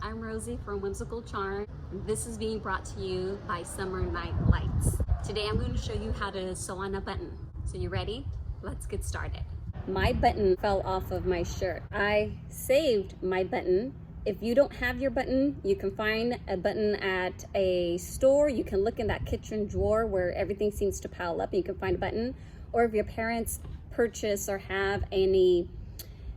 I'm Rosie from Whimsical Charm. This is being brought to you by Summer Night Lights. Today I'm going to show you how to sew on a button. So you ready? Let's get started. My button fell off of my shirt. I saved my button. If you don't have your button, you can find a button at a store. You can look in that kitchen drawer where everything seems to pile up and you can find a button. Or if your parents purchase or have any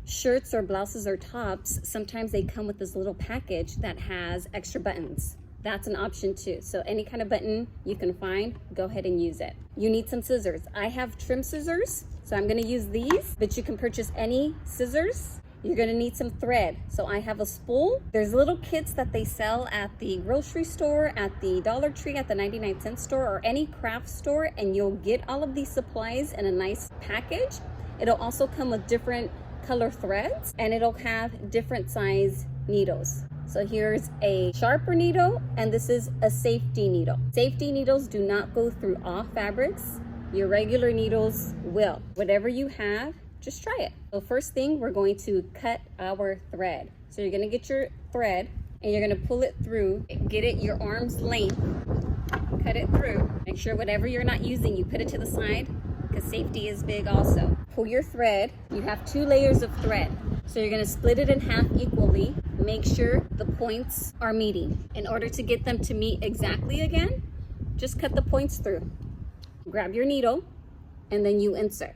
shirts or blouses or tops, sometimes they come with this little package that has extra buttons. That's an option too. So any kind of button you can find, go ahead and use it. You need some scissors. I have trim scissors, so I'm gonna use these, but you can purchase any scissors. You're gonna need some thread. So I have a spool. There's little kits that they sell at the grocery store, at the Dollar Tree, at the 99-cent store, or any craft store, and you'll get all of these supplies in a nice package. It'll also come with different color threads, and it'll have different size needles. So here's a sharper needle, and this is a safety needle. Safety needles do not go through all fabrics. Your regular needles will. Whatever you have, just try it. So first thing, we're going to cut our thread. So you're gonna get your thread and you're gonna pull it through, get it your arm's length, cut it through. Make sure whatever you're not using, you put it to the side, because safety is big also. Pull your thread. You have 2 layers of thread. So you're gonna split it in half equally. Make sure the points are meeting. In order to get them to meet exactly again, just cut the points through. Grab your needle and then you insert.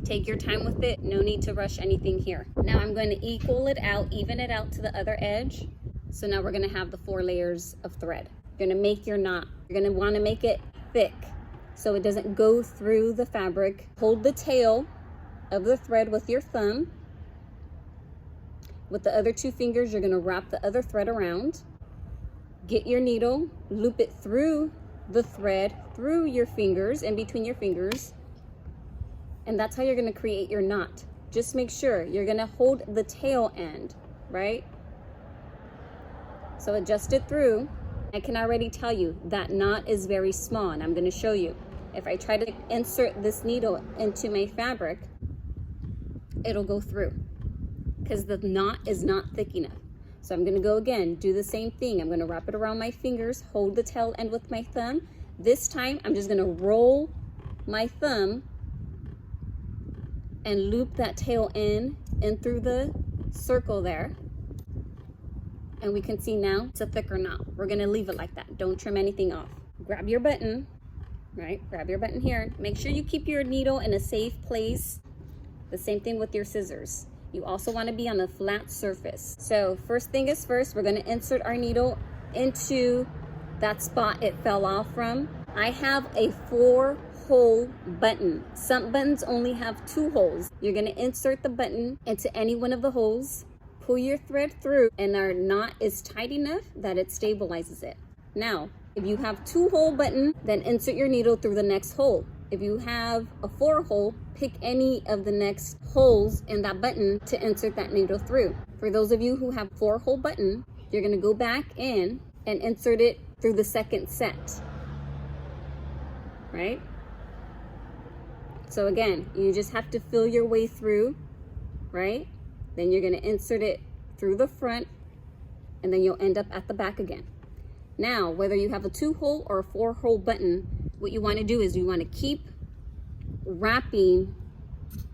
Take your time with it. No need to rush anything here. Now I'm going to equal it out, even it out to the other edge. So now we're gonna have the 4 layers of thread. You're gonna make your knot. You're gonna wanna make it thick, so it doesn't go through the fabric. Hold the tail of the thread with your thumb. With the other 2 fingers, you're gonna wrap the other thread around. Get your needle, loop it through the thread, through your fingers, in between your fingers. And that's how you're gonna create your knot. Just make sure you're gonna hold the tail end, right? So adjust it through. I can already tell you that knot is very small, and I'm gonna show you. If I try to insert this needle into my fabric, it'll go through because the knot is not thick enough. So I'm gonna go again, do the same thing. I'm gonna wrap it around my fingers, hold the tail end with my thumb. This time, I'm just gonna roll my thumb and loop that tail in through the circle there. And we can see now it's a thicker knot. We're gonna leave it like that. Don't trim anything off. Grab your button, right? Grab your button here. Make sure you keep your needle in a safe place. The same thing with your scissors. You also wanna be on a flat surface. So first thing is first, we're gonna insert our needle into that spot it fell off from. I have a 4-hole button. Some buttons only have 2 holes. You're gonna insert the button into any one of the holes, pull your thread through, and our knot is tight enough that it stabilizes it. Now, if you have 2-hole button, then insert your needle through the next hole. If you have a 4-hole, pick any of the next holes in that button to insert that needle through. For those of you who have 4-hole button, you're gonna go back in and insert it through the second set, right? So again, you just have to feel your way through, right? Then you're gonna insert it through the front, and then you'll end up at the back again. Now, whether you have a 2-hole or a 4-hole button, what you wanna do is you wanna keep wrapping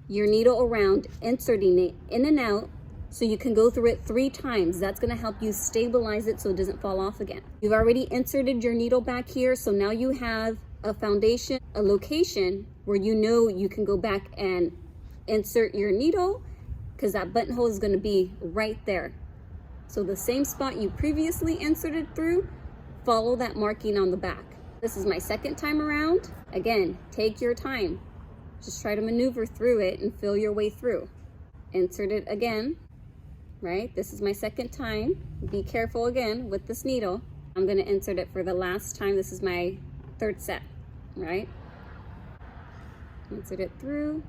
your needle around, inserting it in and out, so you can go through it 3 times. That's gonna help you stabilize it so it doesn't fall off again. You've already inserted your needle back here, so now you have a foundation, a location where you know you can go back and insert your needle, because that buttonhole is gonna be right there. So the same spot you previously inserted through, follow that marking on the back. This is my 2nd time around. Again, take your time. Just try to maneuver through it and feel your way through. Insert it again, right? This is my 2nd time. Be careful again with this needle. I'm gonna insert it for the last time. This is my 3rd set, right? Insert it through.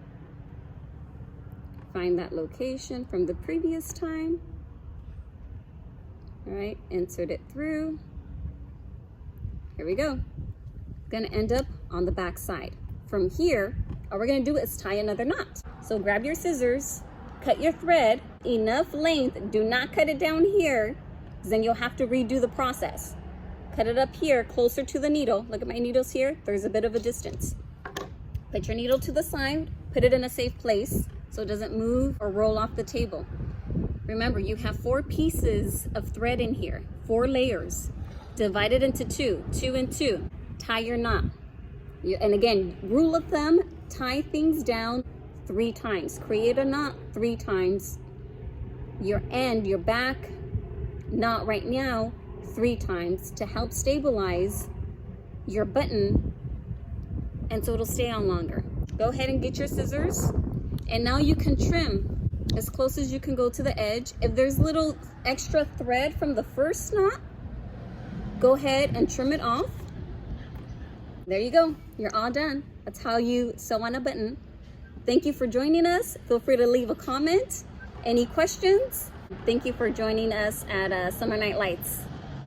Find that location from the previous time. All right, insert it through. Here we go. Gonna end up on the back side. From here, all we're gonna do is tie another knot. So grab your scissors, cut your thread, enough length. Do not cut it down here, because then you'll have to redo the process. Cut it up here, closer to the needle. Look at my needles here. There's a bit of a distance. Put your needle to the side, put it in a safe place so it doesn't move or roll off the table. Remember, you have 4 pieces of thread in here, 4 layers. Divide it into 2, 2 and 2. Tie your knot. And again, rule of thumb, tie things down 3 times. Create a knot 3 times. Your end, your back knot right now 3 times to help stabilize your button, and so it'll stay on longer. Go ahead and get your scissors, and now you can trim as close as you can go to the edge. If there's little extra thread from the first knot, go ahead and trim it off. There you go, you're all done. That's how you sew on a button. Thank you for joining us. Feel free to leave a comment. Any questions? Thank you for joining us at Summer Night Lights.